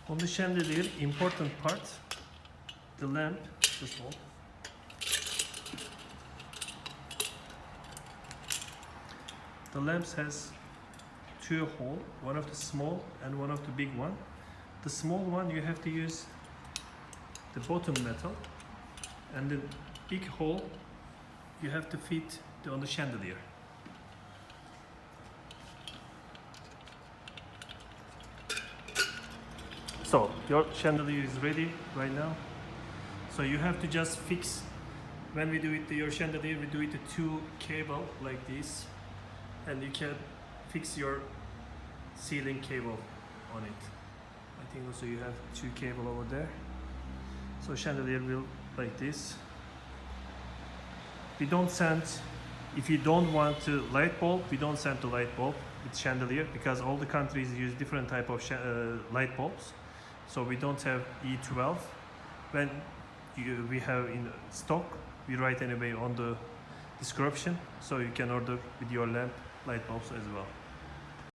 On the chandelier, important part, the lamp, this one. The lamp has two holes, one of the small and one of the big one. The small one you have to use the bottom metal, and the big hole you have to fit on the chandelier. So your chandelier is ready right now. So you have to just fix. When we do it to your chandelier, we do it to two cable like this, and you can fix your ceiling cable on it. I think also you have two cable over there. So chandelier will like this. We don't send, if you don't want to light bulb, we don't send the light bulb with chandelier because all the countries use different type of light bulbs. So we don't have E12. When we have in stock, we write anyway on the description, so you can order with your lamp light bulbs as well.